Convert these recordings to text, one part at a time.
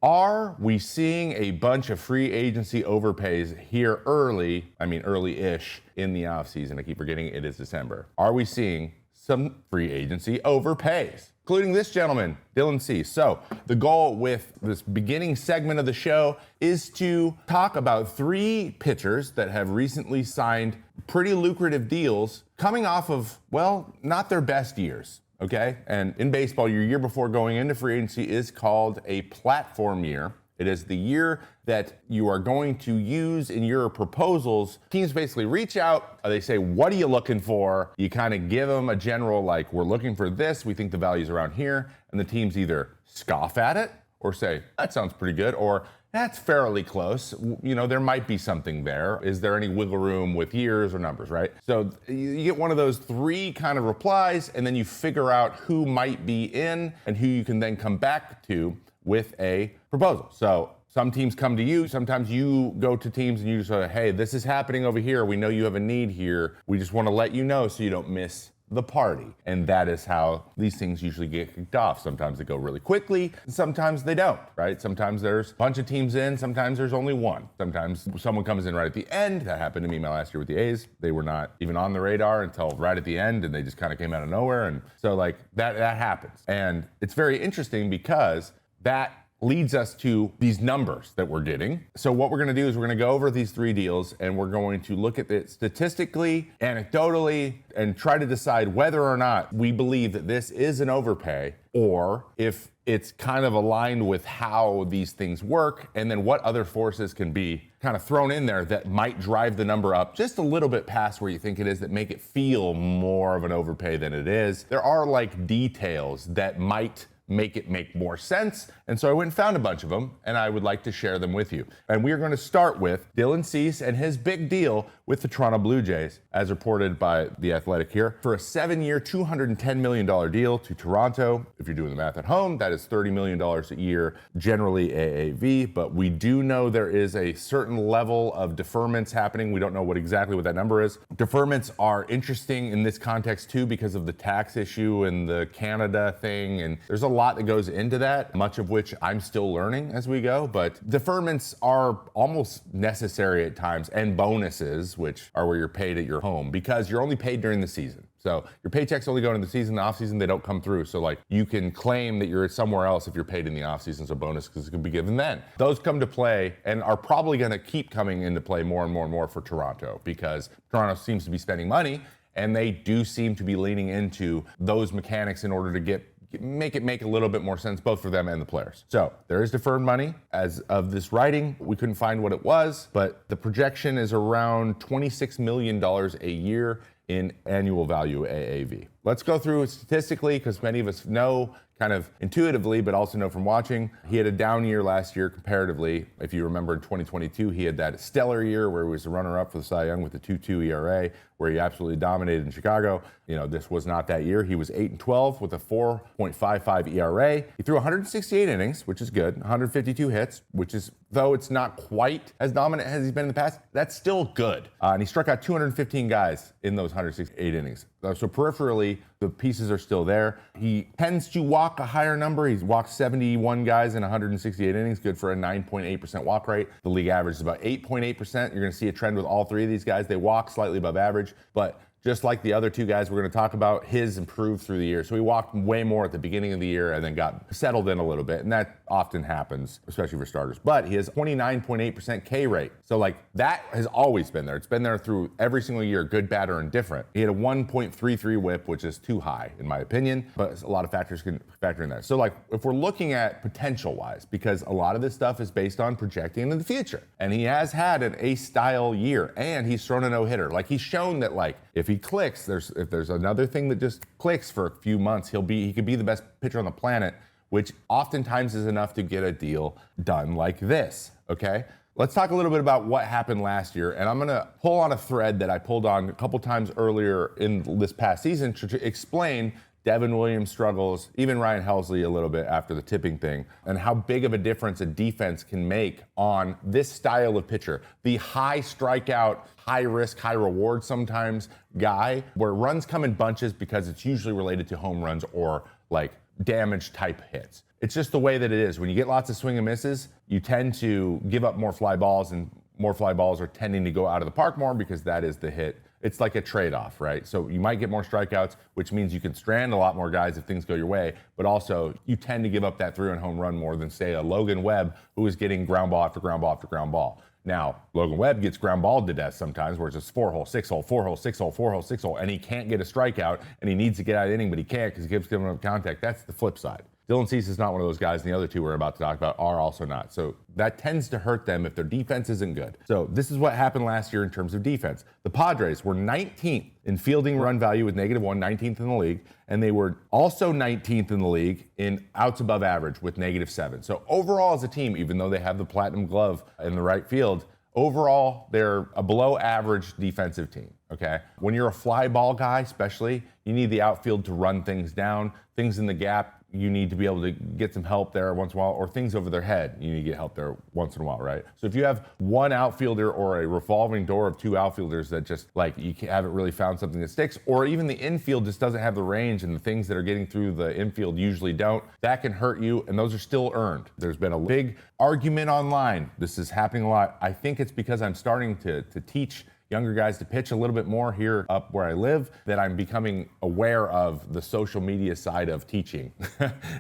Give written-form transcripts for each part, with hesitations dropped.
Are we seeing a bunch of free agency overpays here early-ish in the offseason? I keep forgetting it is December. Are we seeing some free agency overpays, including this gentleman, Dylan C. So the goal with this beginning segment of the show is to talk about 3 pitchers that have recently signed pretty lucrative deals coming off of, well, not their best years. Okay, and in baseball, your year before going into free agency is called a platform year. It is the year that you are going to use in your proposals. Teams basically reach out, they say, what are you looking for? You kind of give them a general, like, we're looking for this, we think the value's around here, and the teams either scoff at it or say, that sounds pretty good, or that's fairly close. You know, there might be something there. Is there any wiggle room with years or numbers, right? So you get one of those 3 kind of replies, and then you figure out who might be in and who you can then come back to with a proposal. So some teams come to you. Sometimes you go to teams and you say, hey, this is happening over here. We know you have a need here. We just want to let you know so you don't miss the party. And that is how these things usually get kicked off. Sometimes they go really quickly, and sometimes they don't, right? Sometimes there's a bunch of teams in, sometimes there's only one. Sometimes someone comes in right at the end. That happened to me my last year with the A's. They were not even on the radar until right at the end, and they just kind of came out of nowhere. And so like that happens. And it's very interesting because that leads us to these numbers that we're getting. So what we're going to do is we're going to go over these 3 deals, and we're going to look at it statistically, anecdotally, and try to decide whether or not we believe that this is an overpay, or if it's kind of aligned with how these things work, and then what other forces can be kind of thrown in there that might drive the number up just a little bit past where you think it is, that make it feel more of an overpay than it is. There are like details that might make it make more sense. And so I went and found a bunch of them, and I would like to share them with you. And we are going to start with Dylan Cease and his big deal with the Toronto Blue Jays, as reported by The Athletic here, for a 7-year, $210 million deal to Toronto. If you're doing the math at home, that is $30 million a year, generally AAV, but we do know there is a certain level of deferments happening. We don't know exactly what that number is. Deferments are interesting in this context too because of the tax issue and the Canada thing, and there's a lot that goes into that, much of which I'm still learning as we go, but deferments are almost necessary at times, and bonuses, which are where you're paid at your home, because you're only paid during the season. So your paychecks only go into the season, the offseason, they don't come through. So like you can claim that you're somewhere else if you're paid in the offseason, so bonus because it can be given then. Those come to play and are probably going to keep coming into play more and more and more for Toronto, because Toronto seems to be spending money, and they do seem to be leaning into those mechanics in order to make it make a little bit more sense both for them and the players. So there is deferred money. As of this writing, we couldn't find what it was, but the projection is around $26 million a year in annual value AAV. Let's go through it statistically, because many of us know kind of intuitively, but also know from watching. He had a down year last year comparatively. If you remember in 2022, he had that stellar year where he was a runner-up for the Cy Young with the 2.2 ERA, where he absolutely dominated in Chicago. You know, this was not that year. He was 8-12 with a 4.55 ERA. He threw 168 innings, which is good, 152 hits, which is, though it's not quite as dominant as he's been in the past, that's still good. And he struck out 215 guys in those 168 innings. So peripherally, the pieces are still there. He tends to walk a higher number. He's walked 71 guys in 168 innings, good for a 9.8% walk rate. The league average is about 8.8%. You're going to see a trend with all 3 of these guys. They walk slightly above average, but just like the other 2 guys we're going to talk about, his improved through the year. So he walked way more at the beginning of the year and then got settled in a little bit. And that often happens, especially for starters. But he has 29.8% K rate. So like that has always been there. It's been there through every single year, good, bad, or indifferent. He had a 1.33 whip, which is too high in my opinion, but a lot of factors can factor in that. So like if we're looking at potential wise, because a lot of this stuff is based on projecting into the future. And he has had an ace style year, and he's thrown a no-hitter. Like he's shown that like if he clicks, if there's another thing that just clicks for a few months, he could be the best pitcher on the planet, which oftentimes is enough to get a deal done like this, okay? Let's talk a little bit about what happened last year, and I'm gonna pull on a thread that I pulled on a couple times earlier in this past season to explain Devin Williams' struggles, even Ryan Helsley a little bit after the tipping thing, and how big of a difference a defense can make on this style of pitcher. The high strikeout, high risk, high reward sometimes guy, where runs come in bunches because it's usually related to home runs or like damage type hits. It's just the way that it is. When you get lots of swing and misses, you tend to give up more fly balls, and more fly balls are tending to go out of the park more because that is the hit. It's like a trade-off, right? So you might get more strikeouts, which means you can strand a lot more guys if things go your way, but also you tend to give up that 3-run home run more than, say, a Logan Webb who is getting ground ball after ground ball after ground ball. Now, Logan Webb gets ground balled to death sometimes, where it's just 4-hole, 6-hole, 4-hole, 6-hole, 4-hole, 6-hole, and he can't get a strikeout, and he needs to get out of the inning, but he can't because he keeps giving up contact. That's the flip side. Dylan Cease is not one of those guys, and the other two we're about to talk about are also not. So that tends to hurt them if their defense isn't good. So this is what happened last year in terms of defense. The Padres were 19th in fielding run value with -1, 19th in the league, and they were also 19th in the league in outs above average with -7. So overall as a team, even though they have the platinum glove in the right field, overall, they're a below average defensive team, okay? When you're a fly ball guy, especially, you need the outfield to run things down, things in the gap. You need to be able to get some help there once in a while, or things over their head. You need to get help there once in a while, right? So if you have one outfielder or a revolving door of two outfielders that just like you haven't really found something that sticks, or even the infield just doesn't have the range and the things that are getting through the infield usually don't, that can hurt you, and those are still earned. There's been a big argument online. This is happening a lot. I think it's because I'm starting to teach younger guys to pitch a little bit more here up where I live, that I'm becoming aware of the social media side of teaching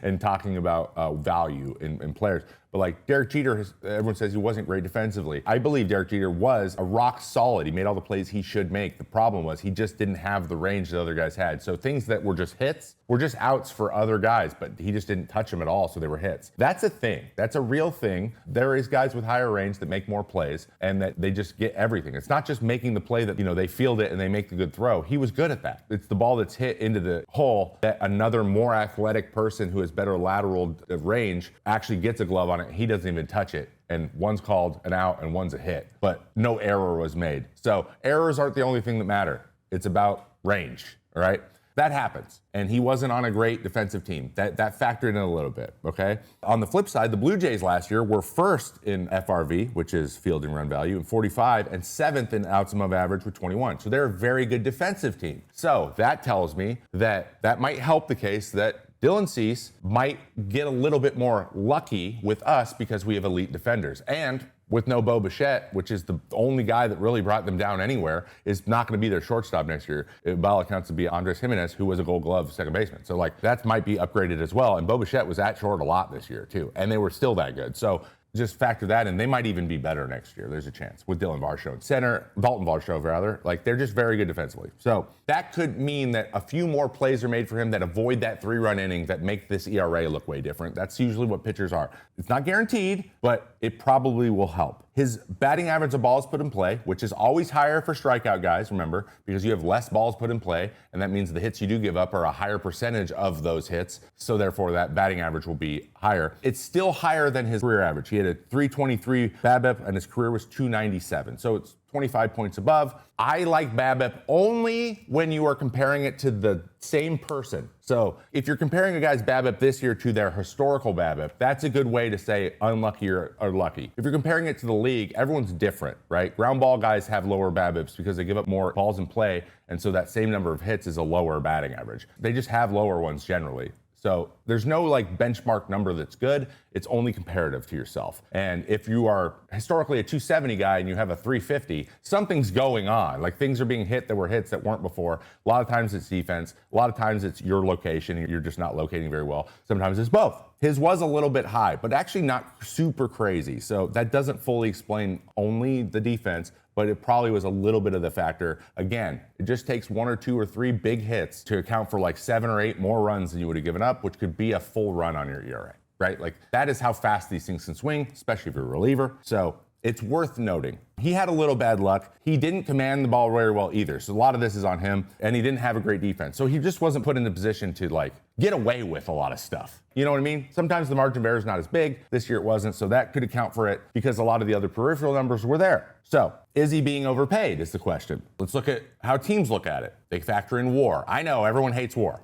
and talking about value in players. But like Derek Jeter, everyone says he wasn't great defensively. I believe Derek Jeter was a rock solid. He made all the plays he should make. The problem was he just didn't have the range that other guys had. So things that were just hits were just outs for other guys, but he just didn't touch them at all, so they were hits. That's a thing. That's a real thing. There is guys with higher range that make more plays and that they just get everything. It's not just making the play that, they field it and they make the good throw. He was good at that. It's the ball that's hit into the hole that another more athletic person who has better lateral range actually gets a glove on it. He doesn't even touch it. And one's called an out and one's a hit, but no error was made. So errors aren't the only thing that matter. It's about range, all right? That happens. And he wasn't on a great defensive team. That factored in a little bit, okay? On the flip side, the Blue Jays last year were first in FRV, which is fielding run value, in 45, and 7th in outs above average with 21. So they're a very good defensive team. So that tells me that might help the case that Dylan Cease might get a little bit more lucky with us because we have elite defenders. And with no Bo Bichette, which is the only guy that really brought them down anywhere, is not going to be their shortstop next year. By all accounts, to be Andres Jimenez, who was a Gold Glove second baseman. So that might be upgraded as well. And Bo Bichette was at short a lot this year too, and they were still that good. So just factor that in. They might even be better next year. There's a chance with Dalton Varsho rather. They're just very good defensively. So that could mean that a few more plays are made for him that avoid that 3-run inning that make this ERA look way different. That's usually what pitchers are. It's not guaranteed, but it probably will help. His batting average of balls put in play, which is always higher for strikeout guys, remember, because you have less balls put in play, and that means the hits you do give up are a higher percentage of those hits, so therefore that batting average will be higher. It's still higher than his career average. He had a 323 BABIP, and his career was 297, so it's 25 points above. I like BABIP only when you are comparing it to the same person. So if you're comparing a guy's BABIP this year to their historical BABIP, that's a good way to say unlucky or lucky. If you're comparing it to the league, everyone's different, right? Ground ball guys have lower BABIPs because they give up more balls in play, and so that same number of hits is a lower batting average. They just have lower ones generally. So there's no benchmark number that's good. It's only comparative to yourself. And if you are historically a 270 guy and you have a 350, something's going on. Things are being hit that were hits that weren't before. A lot of times it's defense. A lot of times it's your location. You're just not locating very well. Sometimes it's both. His was a little bit high, but actually not super crazy. So that doesn't fully explain only the defense, but it probably was a little bit of the factor. Again, it just takes 1 or 2 or 3 big hits to account for 7 or 8 more runs than you would have given up, which could be a full run on your ERA, right? That is how fast these things can swing, especially if you're a reliever. So it's worth noting. He had a little bad luck. He didn't command the ball very well either. So a lot of this is on him, and he didn't have a great defense. So he just wasn't put in a position to get away with a lot of stuff. You know what I mean? Sometimes the margin of error is not as big. This year it wasn't, so that could account for it because a lot of the other peripheral numbers were there. So is he being overpaid is the question. Let's look at how teams look at it. They factor in WAR. I know everyone hates WAR.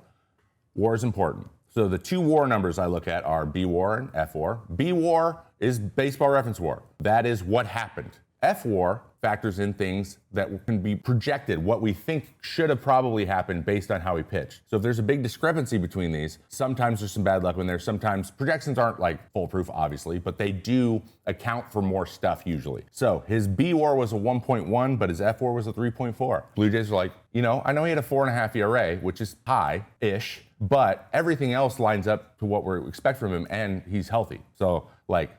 WAR is important. So the 2 WAR numbers I look at are B WAR and F WAR. B WAR is baseball reference WAR. That is what happened. F-WAR factors in things that can be projected, what we think should have probably happened based on how he pitched. So if there's a big discrepancy between these, sometimes there's some bad luck in there. Sometimes projections aren't like foolproof, obviously, but they do account for more stuff usually. So his B-WAR was a 1.1, but his F-WAR was a 3.4. Blue Jays are like, I know he had a 4.5 ERA, which is high-ish, but everything else lines up to what we expect from him, and he's healthy. So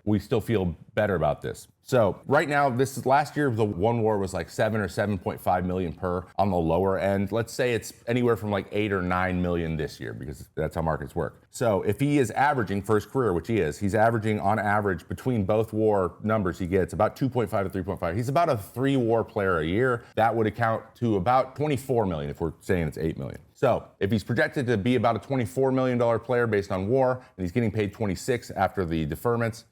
we still feel better about this. So right now, this is last year, the one WAR was like 7 or 7.5 million per on the lower end. Let's say it's anywhere from like 8 or 9 million this year, because that's how markets work. So if he is averaging for his career, which he is, he's averaging on average between both WAR numbers he gets about 2.5 to 3.5. He's about a 3 WAR player a year. That would account to about 24 million if we're saying it's 8 million. So if he's projected to be about a $24 million player based on WAR, and he's getting paid 26 after the deferments,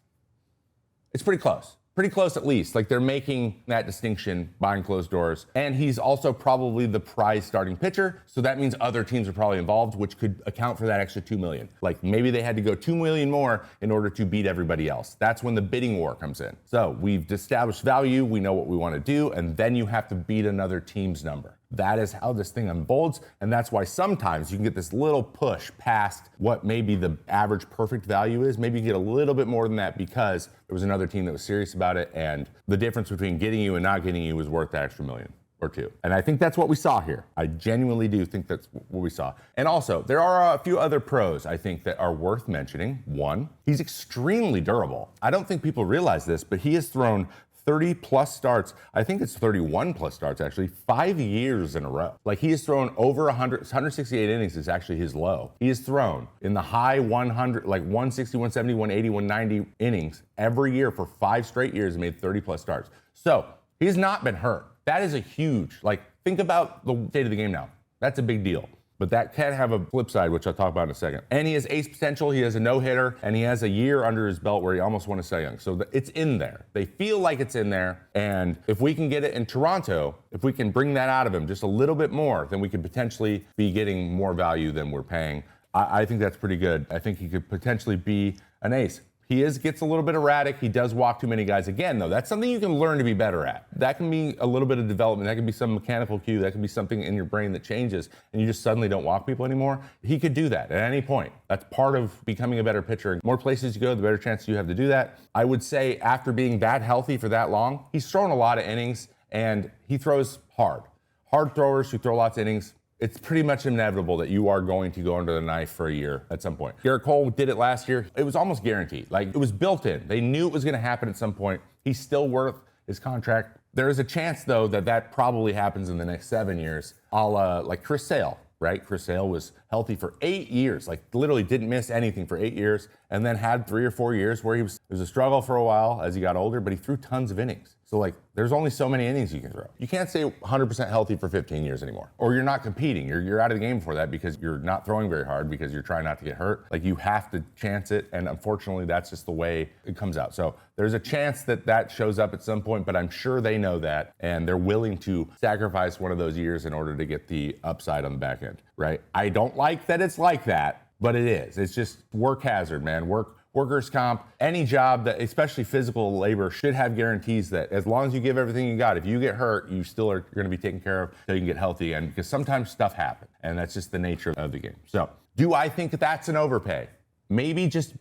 it's pretty close. Pretty close at least. They're making that distinction behind closed doors. And he's also probably the prize starting pitcher. So that means other teams are probably involved, which could account for that extra 2 million. Maybe they had to go 2 million more in order to beat everybody else. That's when the bidding war comes in. So we've established value. We know what we want to do. And then you have to beat another team's number. That is how this thing unfolds, and that's why sometimes you can get this little push past what maybe the average perfect value is. Maybe you get a little bit more than that because there was another team that was serious about it, and the difference between getting you and not getting you was worth the extra million or two. And I think that's what we saw here. I genuinely do think that's what we saw. And also, there are a few other pros I think that are worth mentioning. One, he's extremely durable. I don't think people realize this, but he has thrown 30 plus starts. I think it's 31 plus starts actually, 5 years in a row. He has thrown over 168 innings is actually his low. He has thrown in the high 100, 160, 170, 180, 190 innings every year for 5 straight years and made 30 plus starts. So he's not been hurt. That is a huge, think about the state of the game now. That's a big deal. But that can have a flip side, which I'll talk about in a second. And he has ace potential. He has a no-hitter, and he has a year under his belt where he almost won a Cy Young. So it's in there. They feel like it's in there. And if we can get it in Toronto, if we can bring that out of him just a little bit more, then we could potentially be getting more value than we're paying. I think that's pretty good. I think he could potentially be an ace. He gets a little bit erratic. He does walk too many guys. Again, though, that's something you can learn to be better at. That can be a little bit of development. That can be some mechanical cue. That can be something in your brain that changes and you just suddenly don't walk people anymore. He could do that at any point. That's part of becoming a better pitcher. The more places you go, the better chance you have to do that. I would say after being that healthy for that long, he's thrown a lot of innings and he throws hard. Hard throwers who throw lots of innings, it's pretty much inevitable that you are going to go under the knife for a year at some point. Garrett Cole did it last year. It was almost guaranteed. It was built in. They knew it was going to happen at some point. He's still worth his contract. There is a chance, though, that probably happens in the next 7 years, a la Chris Sale, right? Chris Sale was healthy for 8 years, literally didn't miss anything for 8 years, and then had 3 or 4 years where it was a struggle for a while as he got older, but he threw tons of innings. So there's only so many innings you can throw. You can't stay 100% healthy for 15 years anymore, or you're not competing. You're out of the game for that because you're not throwing very hard because you're trying not to get hurt. You have to chance it, and unfortunately, that's just the way it comes out. So there's a chance that shows up at some point, but I'm sure they know that, and they're willing to sacrifice one of those years in order to get the upside on the back end, right? I don't like that it's like that, but it is. It's just work hazard, man. Workers' comp, any job that, especially physical labor, should have guarantees that as long as you give everything you got, if you get hurt, you still are going to be taken care of until you can get healthy again, because sometimes stuff happens, and that's just the nature of the game. So, do I think that's an overpay? Maybe just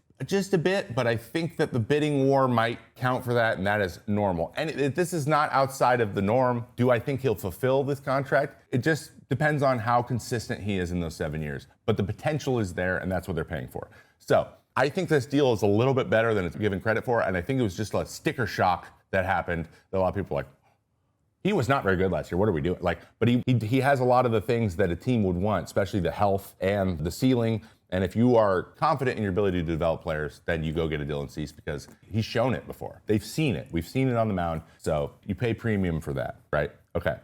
a bit, but I think that the bidding war might count for that, and that is normal. And this is not outside of the norm. Do I think he'll fulfill this contract? It just depends on how consistent he is in those 7 years. But the potential is there, and that's what they're paying for. So, I think this deal is a little bit better than it's given credit for, and I think it was just a sticker shock that happened that a lot of people are he was not very good last year. What are we doing? But he has a lot of the things that a team would want, especially the health and the ceiling. And if you are confident in your ability to develop players, then you go get a Dylan Cease because he's shown it before. They've seen it. We've seen it on the mound. So you pay premium for that, right? Okay.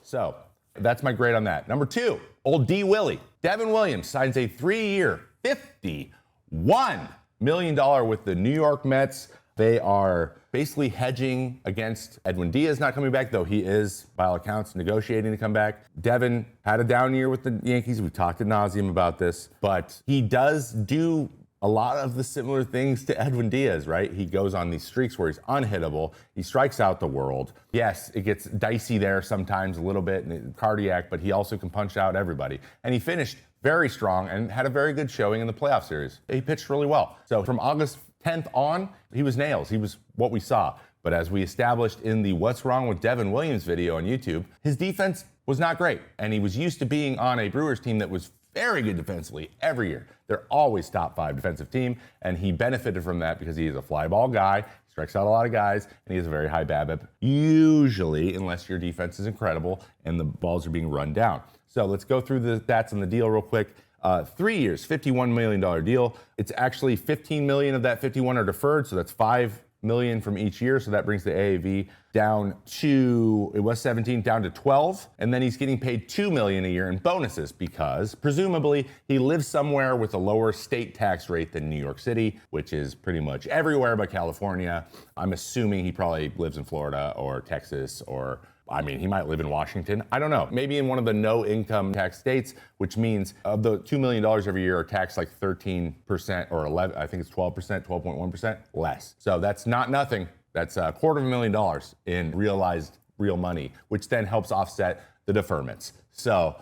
So that's my grade on that. Number 2, old D. Willie. Devin Williams signs a 3-year, $51 million with the New York Mets. They are basically hedging against Edwin Diaz not coming back, though he is, by all accounts, negotiating to come back. Devin had a down year with the Yankees. We've talked ad nauseum about this, but he does do a lot of the similar things to Edwin Diaz, right? He goes on these streaks where he's unhittable. He strikes out the world. Yes, it gets dicey there sometimes a little bit, and cardiac, but he also can punch out everybody. And he finished very strong and had a very good showing in the playoff series. He pitched really well. So from August 10th on, he was nails. He was what we saw. But as we established in the What's Wrong with Devin Williams video on YouTube, his defense was not great. And he was used to being on a Brewers team that was very good defensively every year. They're always top 5 defensive team, and he benefited from that because he is a fly ball guy, strikes out a lot of guys, and he has a very high BABIP, usually, unless your defense is incredible and the balls are being run down. So let's go through the stats on the deal real quick. 3 years, $51 million deal. It's actually 15 million of that 51 are deferred, so that's 5 million from each year. So that brings the AAV down to, it was 17, down to 12. And then he's getting paid 2 million a year in bonuses because presumably he lives somewhere with a lower state tax rate than New York City, which is pretty much everywhere but California. I'm assuming he probably lives in Florida or Texas, or I mean, he might live in Washington. I don't know. Maybe in one of the no income tax states, which means of the $2 million every year are taxed like 13% or 11, I think it's 12%, 12.1% less. So that's not nothing. That's $250,000 in realized real money, which then helps offset the deferments. So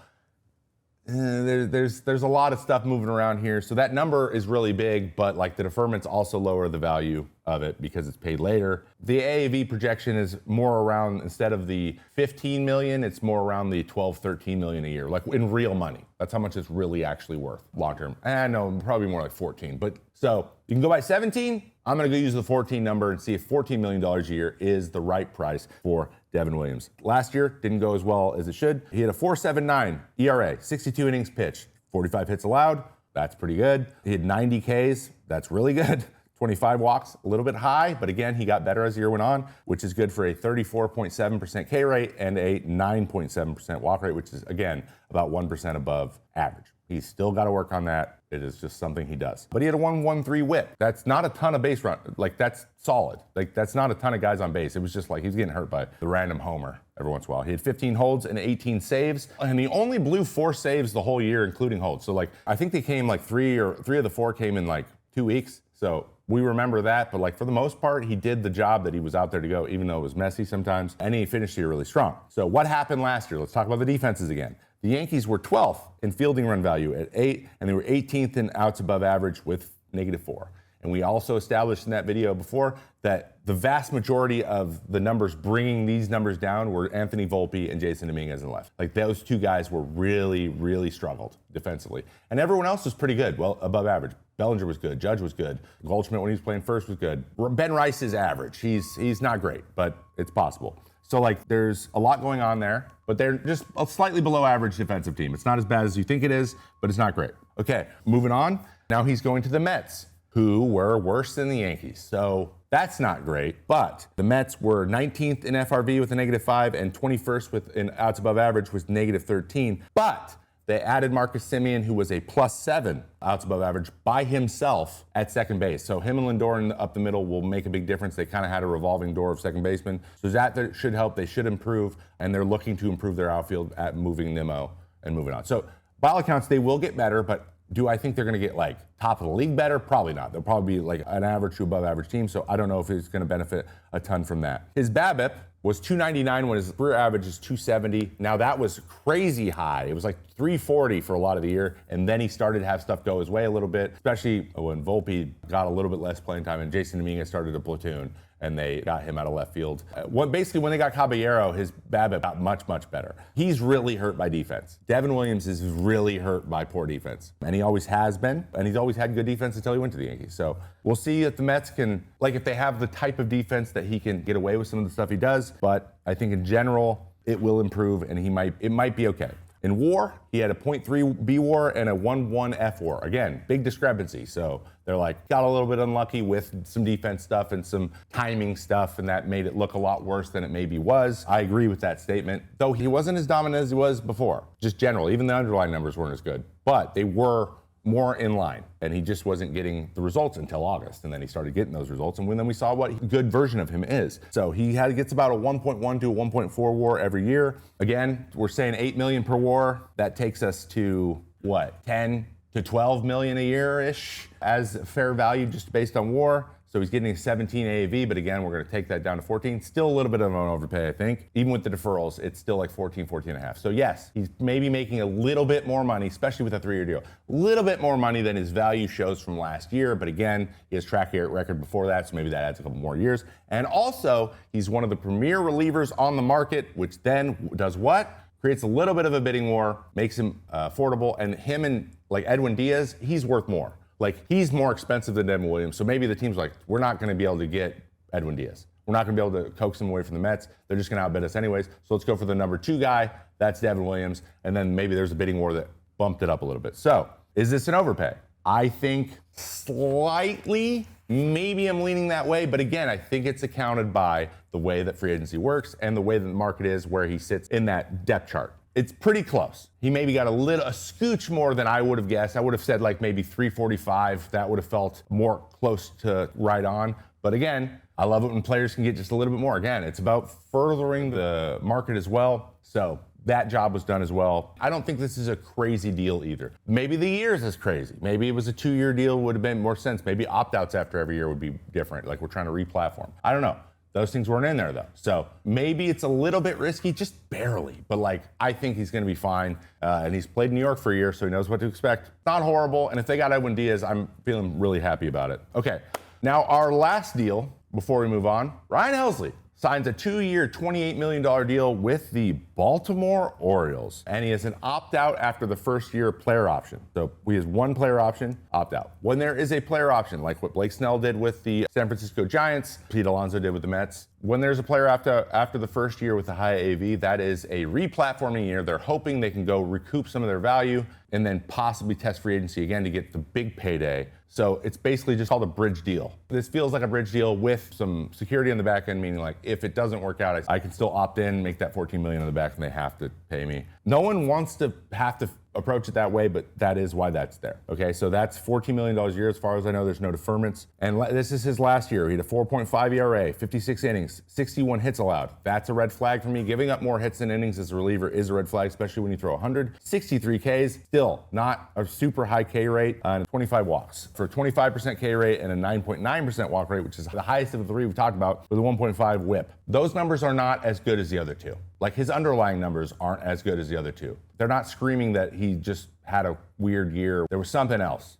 there's a lot of stuff moving around here. So that number is really big, but like the deferments also lower the value of it because it's paid later. The AAV projection is more around, instead of the 15 million, it's more around the 12, 13 million a year, like in real money. That's how much it's really actually worth long term. And no, probably more like 14. But so you can go by 17. I'm going to go use the 14 number and see if $14 million a year is the right price for Devin Williams. Last year didn't go as well as it should. He had a 4.79 ERA, 62 innings pitched, 45 hits allowed. That's pretty good. He had 90 Ks. That's really good. 25 walks, a little bit high, but again, he got better as the year went on, which is good for a 34.7% K rate and a 9.7% walk rate, which is, again, about 1% above average. He's still got to work on that. It is just something he does. But he had a 1.13 whip. That's not a ton of base run. Like, that's solid. Like, that's not a ton of guys on base. It was just like he was getting hurt by the random homer every once in a while. He had 15 holds and 18 saves, and he only blew 4 saves the whole year, including holds. So, like, I think they came like three of the 4 came in like 2 weeks. So we remember that, but like for the most part, he did the job that he was out there to go, even though it was messy sometimes, and he finished the year really strong. So what happened last year? Let's talk about the defenses again. The Yankees were 12th in fielding run value at 8, and they were 18th in outs above average with -4. And we also established in that video before that the vast majority of the numbers bringing these numbers down were Anthony Volpe and Jason Dominguez in the left. Like, those two guys were really, really struggled defensively. And everyone else was pretty good, well, above average. Bellinger was good. Judge was good. Goldschmidt, when he was playing first, was good. Ben Rice is average. He's not great, but it's possible. So, like, there's a lot going on there, but they're just a slightly below average defensive team. It's not as bad as you think it is, but it's not great. Okay, moving on. Now he's going to the Mets, who were worse than the Yankees. So that's not great, but the Mets were 19th in FRV with a -5 and 21st with an outs above average with -13. But they added Marcus Semien, who was a +7 outs above average by himself at second base. So him and Lindor up the middle will make a big difference. They kind of had a revolving door of second baseman. So that should help. They should improve, and they're looking to improve their outfield at moving Nimmo and moving on. So by all accounts, they will get better, but do I think they're going to get like top of the league better? Probably not. They'll probably be like an average to above average team. So I don't know if it's going to benefit a ton from that. His BABIP was 299 when his career average is 270. Now that was crazy high. It was like 340 for a lot of the year. And then he started to have stuff go his way a little bit, especially when Volpe got a little bit less playing time and Jason Dominguez started a platoon and they got him out of left field. Basically, when they got Caballero, his BABIP got much, much better. He's really hurt by defense. Devin Williams is really hurt by poor defense. And he always has been. And he's always had good defense until he went to the Yankees. So we'll see if the Mets can, like, if they have the type of defense that he can get away with some of the stuff he does. But I think in general, it will improve and it might be okay. In WAR, he had a .3 B WAR and a 1.1 F WAR. Again, big discrepancy. So they're like, got a little bit unlucky with some defense stuff and some timing stuff, and that made it look a lot worse than it maybe was. I agree with that statement. Though he wasn't as dominant as he was before, just general. Even the underlying numbers weren't as good, but they were more in line, and he just wasn't getting the results until August, and then he started getting those results, and then we saw what a good version of him is. So he gets about a 1.1 to a 1.4 WAR every year. Again, we're saying $8 million per WAR. That takes us to what, 10 to 12 million a year-ish as fair value just based on WAR. So he's getting 17 AAV, but again, we're going to take that down to 14. Still a little bit of an overpay, I think. Even with the deferrals, it's still like 14 and a half. So yes, he's maybe making a little bit more money, especially with a 3-year deal. A little bit more money than his value shows from last year, but again, he has track record before that, so maybe that adds a couple more years. And also, he's one of the premier relievers on the market, which then does what? Creates a little bit of a bidding war, makes him affordable, and him and like Edwin Diaz, he's worth more. Like, he's more expensive than Devin Williams, so maybe the team's like, we're not going to be able to get Edwin Diaz. We're not going to be able to coax him away from the Mets. They're just going to outbid us anyways, so let's go for the number 2 guy. That's Devin Williams, and then maybe there's a bidding war that bumped it up a little bit. So, is this an overpay? I think slightly, maybe I'm leaning that way, but again, I think it's accounted by the way that free agency works and the way that the market is where he sits in that depth chart. It's pretty close. He maybe got a scooch more than I would have guessed. I would have said like maybe 345. That would have felt more close to right on. But again, I love it when players can get just a little bit more. Again, it's about furthering the market as well. So that job was done as well. I don't think this is a crazy deal either. Maybe the years is crazy. Maybe it was a 2-year deal would have been more sense. Maybe opt-outs after every year would be different. Like we're trying to re-platform. I don't know. Those things weren't in there though. So maybe it's a little bit risky, just barely. But like, I think he's gonna be fine. And he's played in New York for a year, so he knows what to expect. Not horrible. And if they got Edwin Diaz, I'm feeling really happy about it. Okay, now our last deal before we move on, Ryan Helsley signs a 2-year, $28 million deal with the Baltimore Orioles. And he has an opt-out after the first year player option. So he has 1 player option, opt-out. When there is a player option, like what Blake Snell did with the San Francisco Giants, Pete Alonso did with the Mets, when there's a player after the first year with a high AV, that is a re-platforming year. They're hoping they can go recoup some of their value and then possibly test free agency again to get the big payday. So it's basically just called a bridge deal. This feels like a bridge deal with some security on the back end, meaning like if it doesn't work out, I can still opt in, make that $14 million on the back, and they have to pay me. No one wants to have to approach it that way, but that is why that's there. Okay, so that's $14 million a year. As far as I know, there's no deferments. And this is his last year. He had a 4.5 ERA, 56 innings, 61 hits allowed. That's a red flag for me. Giving up more hits than innings as a reliever is a red flag, especially when you throw 100. 63 Ks, still not a super high K rate, and 25 walks. For a 25% K rate and a 9.9% walk rate, which is the highest of the 3 we've talked about, with a 1.5 whip. Those numbers are not as good as the other 2. Like his underlying numbers aren't as good as the other 2. They're not screaming that he just had a weird year. There was something else.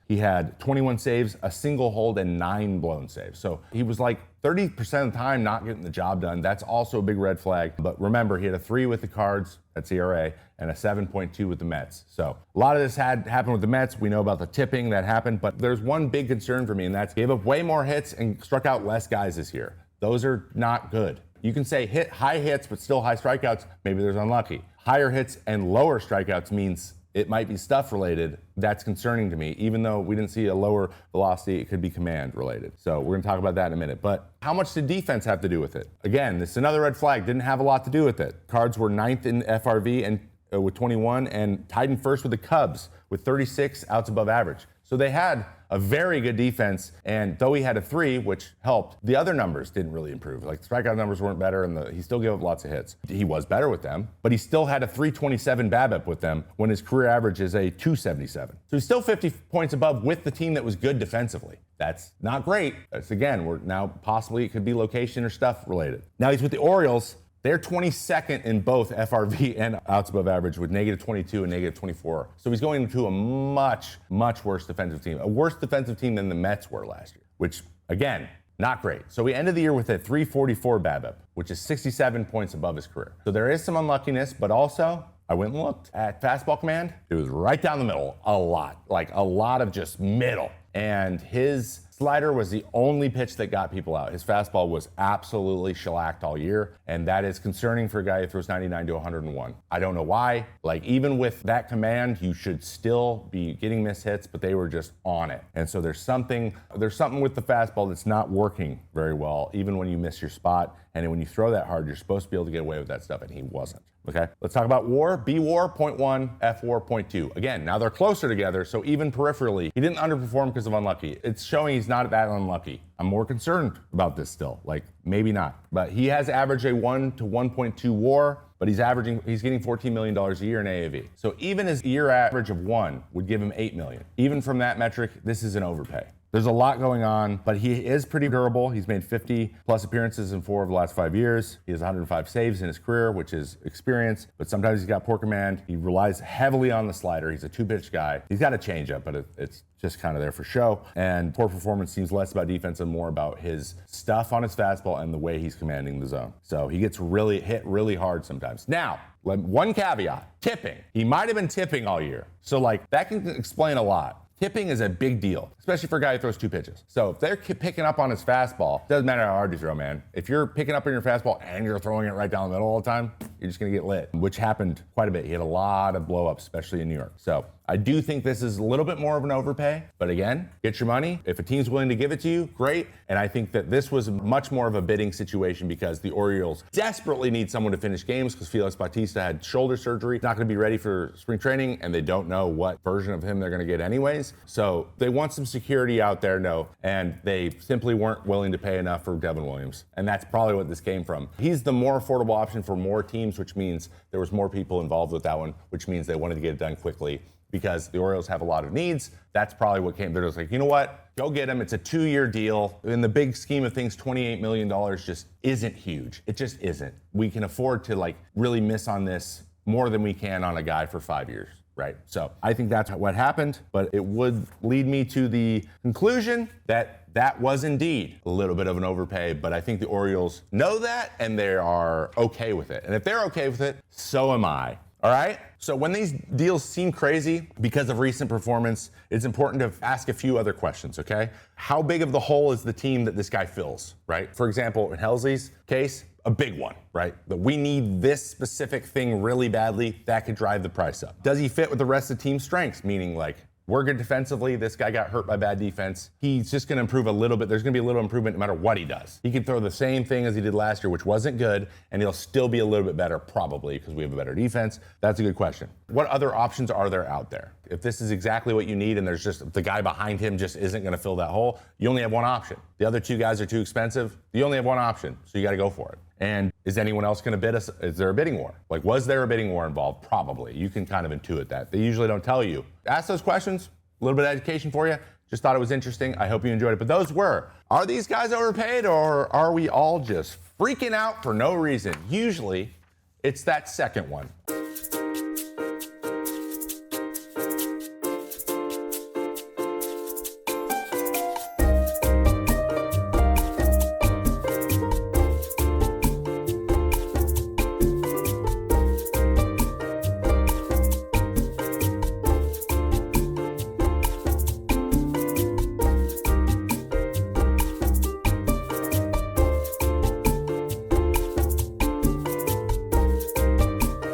He had 21 saves, a single hold, and 9 blown saves. So he was like 30% of the time not getting the job done. That's also a big red flag. But remember, he had a 3 with the Cards, that's ERA, and a 7.2 with the Mets. So a lot of this had happened with the Mets. We know about the tipping that happened, but there's one big concern for me, and that's gave up way more hits and struck out less guys this year. Those are not good. You can say hit high hits, but still high strikeouts. Maybe there's unlucky. Higher hits and lower strikeouts means it might be stuff related. That's concerning to me. Even though we didn't see a lower velocity, it could be command related. So we're gonna talk about that in a minute. But how much did defense have to do with it? Again, this is another red flag. Didn't have a lot to do with it. Cards were 9th in FRV and with 21 and tied in first with the Cubs with 36 outs above average. So they had a very good defense, and though he had a 3, which helped, the other numbers didn't really improve. Like the strikeout numbers weren't better, and he still gave up lots of hits. He was better with them, but he still had a 327 BABIP with them when his career average is a 277. So he's still 50 points above with the team that was good defensively. That's not great. That's again, we're now possibly it could be location or stuff related. Now he's with the Orioles. They're 22nd in both FRV and outs above average with -22 and -24. So he's going to a much, much worse defensive team. A worse defensive team than the Mets were last year, which, again, not great. So we ended the year with a 344 BABIP, which is 67 points above his career. So there is some unluckiness, but also, I went and looked at fastball command. It was right down the middle, a lot of just middle. And his slider was the only pitch that got people out. His fastball was absolutely shellacked all year, and that is concerning for a guy who throws 99 to 101. I don't know why. Like, even with that command, you should still be getting missed hits, but they were just on it. And so there's something with the fastball that's not working very well, even when you miss your spot. And when you throw that hard, you're supposed to be able to get away with that stuff, and he wasn't. Okay, let's talk about WAR. B WAR 0.1, F WAR 0.2. Again, now they're closer together, so even peripherally, he didn't underperform because of unlucky. It's showing he's not that unlucky. I'm more concerned about this still. Like, maybe not. But he has averaged a 1 to 1.2 WAR. but he's getting $14 million a year in AAV. So even his year average of 1 would give him $8 million. Even from that metric, this is an overpay. There's a lot going on, but he is pretty durable. He's made 50 plus appearances in 4 of the last 5 years. He has 105 saves in his career, which is experience, but sometimes he's got poor command. He relies heavily on the slider. He's a 2-pitch guy. He's got a changeup, but it's just kind of there for show. And poor performance seems less about defense and more about his stuff on his fastball and the way he's commanding the zone. So he gets hit really hard sometimes. Now, one caveat, tipping. He might have been tipping all year. So that can explain a lot. Tipping is a big deal, especially for a guy who throws 2 pitches. So if they're picking up on his fastball, doesn't matter how hard you throw, man. If you're picking up on your fastball and you're throwing it right down the middle all the time, you're just gonna get lit, which happened quite a bit. He had a lot of blow-ups, especially in New York. So I do think this is a little bit more of an overpay, but again, get your money. If a team's willing to give it to you, great. And I think that this was much more of a bidding situation because the Orioles desperately need someone to finish games because Felix Bautista had shoulder surgery, not gonna be ready for spring training, and they don't know what version of him they're gonna get anyways. So they want some security out there, and they simply weren't willing to pay enough for Devin Williams. And that's probably what this came from. He's the more affordable option for more teams, which means there was more people involved with that one, which means they wanted to get it done quickly. Because the Orioles have a lot of needs. That's probably what came. They're just like, you know what? Go get him. It's a 2-year deal. In the big scheme of things, $28 million just isn't huge. It just isn't. We can afford to really miss on this more than we can on a guy for 5 years, right? So I think that's what happened, but it would lead me to the conclusion that was indeed a little bit of an overpay, but I think the Orioles know that and they are okay with it. And if they're okay with it, so am I. All right? So when these deals seem crazy because of recent performance, it's important to ask a few other questions, okay? How big of the hole is the team that this guy fills, right? For example, in Helsley's case, a big one, right? That we need this specific thing really badly, that could drive the price up. Does he fit with the rest of the team's strengths? Meaning we're good defensively. This guy got hurt by bad defense. He's just going to improve a little bit. There's going to be a little improvement no matter what he does. He can throw the same thing as he did last year, which wasn't good, and he'll still be a little bit better probably because we have a better defense. That's a good question. What other options are there out there? If this is exactly what you need and there's just the guy behind him just isn't going to fill that hole, you only have one option. The other 2 guys are too expensive. You only have one option, so you got to go for it. And is anyone else going to bid us? Is there a bidding war? Was there a bidding war involved? Probably. You can kind of intuit that. They usually don't tell you. Ask those questions. A little bit of education for you. Just thought it was interesting. I hope you enjoyed it. But those are these guys overpaid or are we all just freaking out for no reason? Usually, it's that second one.